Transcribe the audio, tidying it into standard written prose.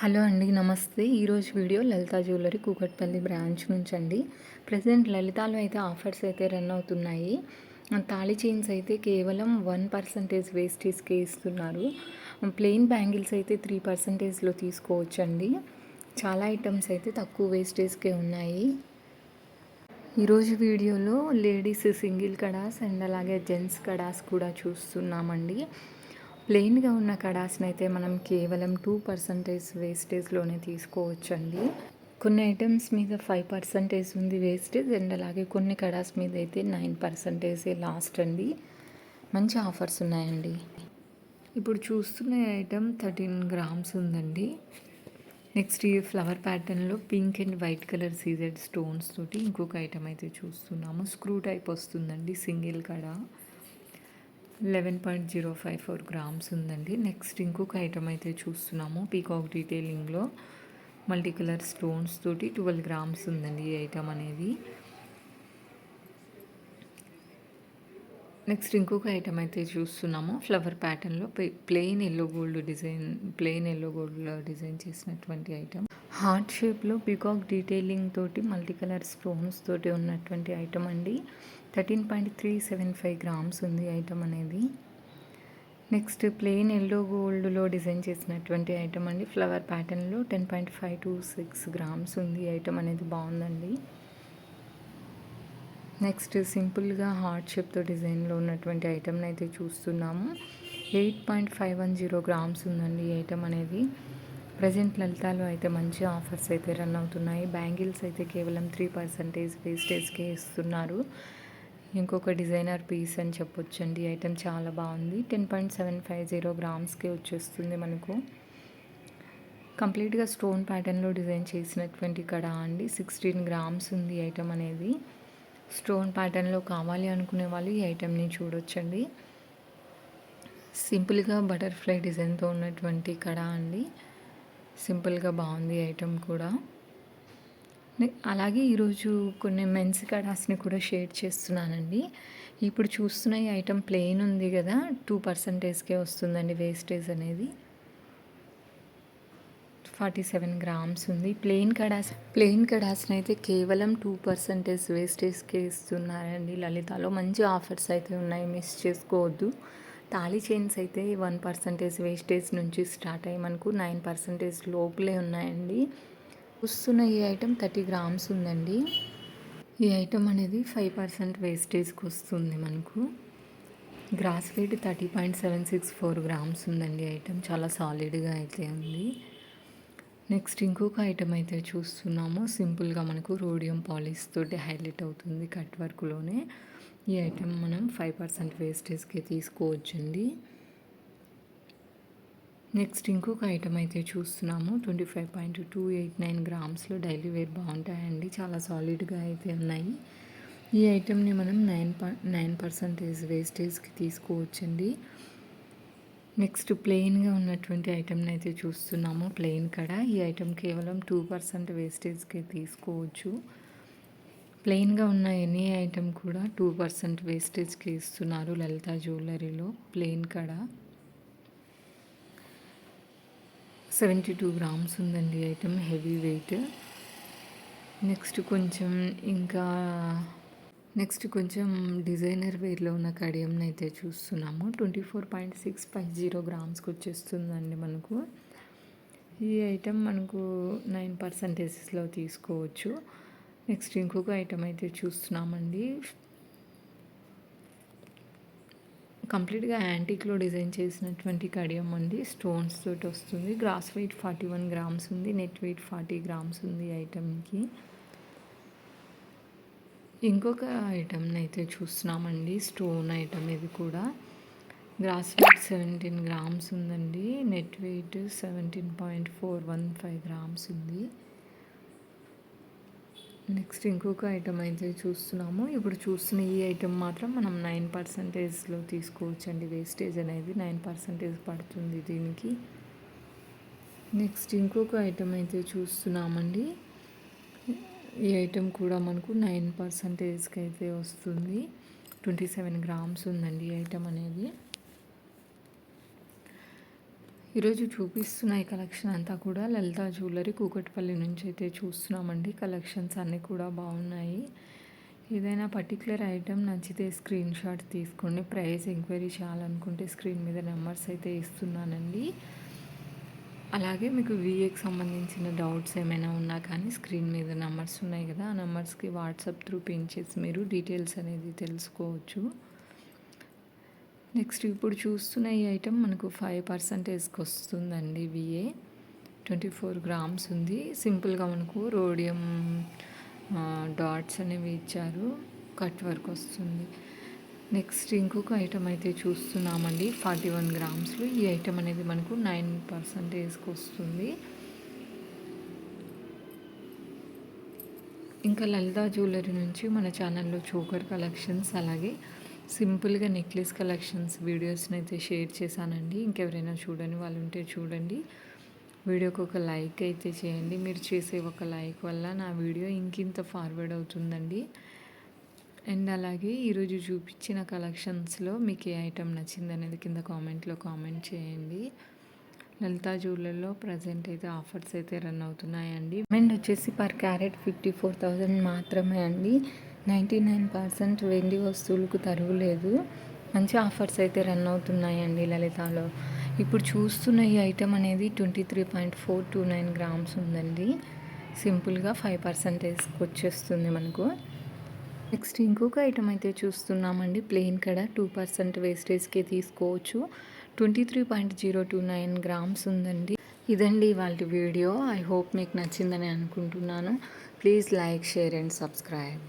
Hello అండి, నమస్తే. ఈరోజు వీడియో లలిత జ్యువెలరీ కూకట్పల్లి బ్రాంచ్ నుంచి అండి. ప్రజెంట్ లలితాలో అయితే ఆఫర్స్ అయితే రన్ అవుతున్నాయి. తాళి చైన్స్ అయితే కేవలం 1% వేస్టేజ్కే ఇస్తున్నారు. ప్లెయిన్ బ్యాంగిల్స్ అయితే 3%లో తీసుకోవచ్చండి. చాలా ఐటమ్స్ అయితే తక్కువ వేస్టేజ్కే ఉన్నాయి. ఈరోజు వీడియోలో లేడీస్ సింగిల్ కడాస్ అండ్ అలాగే జెంట్స్ కడాస్ కూడా చూస్తున్నామండి. ప్లెయిన్గా ఉన్న కడాస్ని అయితే మనం కేవలం 2% వేస్టేజ్లోనే తీసుకోవచ్చండి. కొన్ని ఐటమ్స్ మీద 5% ఉంది వేస్టేజ్ అండ్ అలాగే కొన్ని కడాస్ మీద అయితే 9% లాస్ట్ అండి. మంచి ఆఫర్స్ ఉన్నాయండి. ఇప్పుడు చూస్తున్న ఐటమ్ 13 గ్రామ్స్ ఉందండి. నెక్స్ట్ ఈ ఫ్లవర్ ప్యాటర్న్లో pink and white colour CZ stones తోటి ఇంకొక ఐటమ్ అయితే చూస్తున్నాము. స్క్రూ టైప్ వస్తుందండి, సింగిల్ కడ 11.054 గ్రామ్స్ ఉందండి. నెక్స్ట్ ఇంకొక ఐటమ్ అయితే చూస్తున్నాము. పీకాక్ డీటెయిలింగ్లో మల్టీ కలర్ స్టోన్స్ తోటి 12 గ్రామ్స్ ఉందండి ఈ ఐటమ్ అనేది. నెక్స్ట్ ఇంకొక ఐటమ్ అయితే చూస్తున్నాము. ఫ్లవర్ ప్యాటర్న్లో ప్లెయిన్ ఎల్లో గోల్డ్ డిజైన్ చేసినటువంటి ఐటమ్. హార్ట్ షేప్లో పీకాక్ డీటెయిలింగ్ తోటి మల్టీ కలర్ స్టోన్స్ తోటి ఉన్నటువంటి ఐటమ్ అండి. 13.375 గ్రామ్స్ ఉంది ఐటమ్ అనేది. నెక్స్ట్ ప్లెయిన్ ఎల్లో గోల్డ్లో డిజైన్ చేసినటువంటి ఐటమ్ అండి. ఫ్లవర్ ప్యాటర్న్లో 10.526 గ్రామ్స్ ఉంది ఐటమ్ అనేది. బాగుందండి. నెక్స్ట్ సింపుల్గా హార్ట్ షేప్తో డిజైన్లో ఉన్నటువంటి ఐటమ్ని అయితే చూస్తున్నాము. 8.510 గ్రామ్స్ ఉందండి ఈ ఐటమ్ అనేది. ప్రజెంట్ లలితాలో అయితే మంచి ఆఫర్స్ అయితే రన్ అవుతున్నాయి. బ్యాంగిల్స్ అయితే కేవలం 3% వేస్టేజ్కే ఇస్తున్నారు. ఇంకొక డిజైనర్ పీస్ అని చెప్పొచ్చండి. ఈ ఐటమ్ చాలా బాగుంది. 10.750 గ్రామ్స్కే వచ్చేస్తుంది మనకు. కంప్లీట్గా స్టోన్ ప్యాటర్న్లో డిజైన్ చేసినటువంటి కడ అండి. 16 గ్రామ్స్ ఉంది ఈ ఐటమ్ అనేది. స్టోన్ ప్యాటర్న్లో కావాలి అనుకునే వాళ్ళు ఈ ఐటెంని చూడొచ్చండి. సింపుల్గా బటర్ఫ్లై డిజైన్తో ఉన్నటువంటి కడ అండి. సింపుల్గా బాగుంది ఐటెం కూడా. అలాగే ఈరోజు కొన్ని మెన్స్ కడాస్ని కూడా షేర్ చేస్తున్నానండి. ఇప్పుడు చూస్తున్న ఈ ఐటెం ప్లెయిన్ ఉంది కదా, 2%కే వస్తుందండి వేస్టేజ్ అనేది. 47 గ్రామ్స్ ఉంది. ప్లెయిన్ కడాస్ని అయితే కేవలం 2% వేస్టేజ్కే ఇస్తున్నారండి. లలితాలో మంచి ఆఫర్స్ అయితే ఉన్నాయి, మిస్ చేసుకోవద్దు. తాళీ చైన్స్ అయితే 1% వేస్టేజ్ నుంచి స్టార్ట్ అయ్యి మనకు 9% లోపలే ఉన్నాయండి. చూస్తున్న ఈ ఐటెం 30 గ్రామ్స్ ఉందండి. ఈ ఐటెం అనేది 5% వేస్టేజ్కి వస్తుంది మనకు. గ్రాస్ వెయిట్ 30.764 గ్రామ్స్ ఉందండి ఐటెం. చాలా సాలిడ్గా అయితే ఉంది. నెక్స్ట్ ఇంకొక ఐటమ్ అయితే చూస్తున్నాము. సింపుల్గా మనకు రోడియం పాలిష్ తోటి హైలైట్ అవుతుంది కట్ వర్క్లోనే. ఈ ఐటమ్ మనం 5% వేస్టేజ్కి తీసుకోవచ్చండి. నెక్స్ట్ ఇంకొక ఐటమ్ అయితే చూస్తున్నాము. 25.289 గ్రామ్స్లో డైలీ వేర్ బాగుంటాయండి. చాలా సాలిడ్గా అయితే ఉన్నాయి. ఈ ఐటమ్ని మనం 9% వేస్టేజ్కి తీసుకోవచ్చండి. నెక్స్ట్ ప్లెయిన్గా ఉన్నటువంటి ఐటమ్ని అయితే చూస్తున్నాము. ప్లెయిన్ కడ ఈ ఐటమ్ కేవలం 2% వేస్టేజ్కి తీసుకోవచ్చు. ప్లెయిన్గా ఉన్న ఎనీ ఐటమ్ కూడా 2% వేస్టేజ్కి ఇస్తున్నారు లలిత జ్యువెలరీలో. ప్లెయిన్ కడ 72 గ్రామ్స్ ఉందండి ఐటమ్, హెవీ వెయిట్. నెక్స్ట్ కొంచెం డిజైనర్ వేర్లో ఉన్న కడియంని అయితే చూస్తున్నాము. 24.650 గ్రామ్స్కి వచ్చేస్తుందండి మనకు. ఈ ఐటమ్ మనకు 9%లో తీసుకోవచ్చు. నెక్స్ట్ ఇంకొక ఐటమ్ అయితే చూస్తున్నామండి. కంప్లీట్గా యాంటిక్లో డిజైన్ చేసినటువంటి కడియం అండి. స్టోన్స్ తోటి వస్తుంది. గ్రాస్ వెయిట్ 41 గ్రామ్స్ ఉంది. నెట్ వెయిట్ 40 గ్రామ్స్ ఉంది ఐటమ్కి. ఇంకొక ఐటమ్ని అయితే చూస్తున్నామండి. స్టోన్ ఐటమ్ ఇది కూడా. గ్రాస్ వెయిట్ 17 గ్రామ్స్ ఉందండి. నెట్ వెయిట్ 17.415 గ్రామ్స్ ఉంది. నెక్స్ట్ ఇంకొక ఐటమ్ అయితే చూస్తున్నాము. ఇప్పుడు చూస్తున్న ఈ ఐటమ్ మాత్రం మనం 9%లో తీసుకోవచ్చండి. వేస్టేజ్ అనేది 9% పడుతుంది దీనికి. నెక్స్ట్ ఇంకొక ఐటమ్ అయితే చూస్తున్నామండి. ఈ ఐటమ్ కూడా మనకు 9%కి అయితే వస్తుంది. 27 గ్రామ్స్ ఉందండి ఈ ఐటమ్ అనేది. ఈరోజు చూపిస్తున్న ఈ కలెక్షన్ అంతా కూడా లలిత జ్యువెలరీ కూకట్పల్లి నుంచి అయితే చూస్తున్నామండి. కలెక్షన్స్ అన్నీ కూడా బాగున్నాయి. ఏదైనా పర్టికులర్ ఐటెం నచ్చితే స్క్రీన్ షాట్ తీసుకోండి. ప్రైస్ ఎంక్వైరీ చేయాలనుకుంటే స్క్రీన్ మీద నెంబర్స్ అయితే ఇస్తున్నానండి. అలాగే మీకు విఏకి సంబంధించిన డౌట్స్ ఏమైనా ఉన్నా కానీ స్క్రీన్ మీద నెంబర్స్ ఉన్నాయి కదా, ఆ నెంబర్స్కి వాట్సాప్ త్రూ పిన్ చేసి మీరు డీటెయిల్స్ అనేది తెలుసుకోవచ్చు. నెక్స్ట్ ఇప్పుడు చూస్తున్న ఈ ఐటెం మనకు 5%కి వస్తుందండి. విఏ 24 గ్రామ్స్ ఉంది. సింపుల్గా మనకు రోడియం డాట్స్ అనేవి ఇచ్చారు. కట్ వర్క్ వస్తుంది. నెక్స్ట్ ఇంకొక ఐటెం అయితే చూస్తున్నామండి. 41 గ్రామ్స్లో ఈ ఐటెం అనేది మనకు 9%కి వస్తుంది. ఇంకా లలిత జ్యువెలరీ నుంచి మన ఛానల్లో చోకర్ కలెక్షన్స్ అలాగే సింపుల్గా నెక్లెస్ కలెక్షన్స్ వీడియోస్ని అయితే షేర్ చేశానండి. ఇంకెవరైనా చూడని వాళ్ళు ఉంటే చూడండి. వీడియోకి ఒక లైక్ అయితే చేయండి. మీరు చేసే ఒక లైక్ వల్ల నా వీడియో ఇంకింత ఫార్వర్డ్ అవుతుందండి. అండ్ అలాగే ఈరోజు చూపించిన కలెక్షన్స్లో మీకు ఏ ఐటెం నచ్చింది అనేది కింద కామెంట్లో కామెంట్ చేయండి. లలిత జ్యువెలర్లో ప్రజెంట్ అయితే ఆఫర్స్ అయితే రన్ అవుతున్నాయండి. పేమెంట్ వచ్చేసి పర్ క్యారెట్ 54,000 మాత్రమే అండి. 99% వెండి వస్తువులకు తరుగులేదు. మంచి ఆఫర్స్ అయితే రన్ అవుతున్నాయండి లలితలో. ఇప్పుడు చూస్తున్న ఈ ఐటెం అనేది 23.429 గ్రామ్స్ ఉందండి. సింపుల్గా 5%కి వచ్చేస్తుంది మనకు. నెక్స్ట్ ఇంకొక ఐటెం అయితే చూస్తున్నామండి. ప్లెయిన్ కడ 2% వేస్టేజ్కే తీసుకోవచ్చు. 23.029 గ్రామ్స్ ఉందండి. ఇదండి ఇవాళ వీడియో. ఐ హోప్ మీకు నచ్చిందని అనుకుంటున్నాను. Please like, share and subscribe.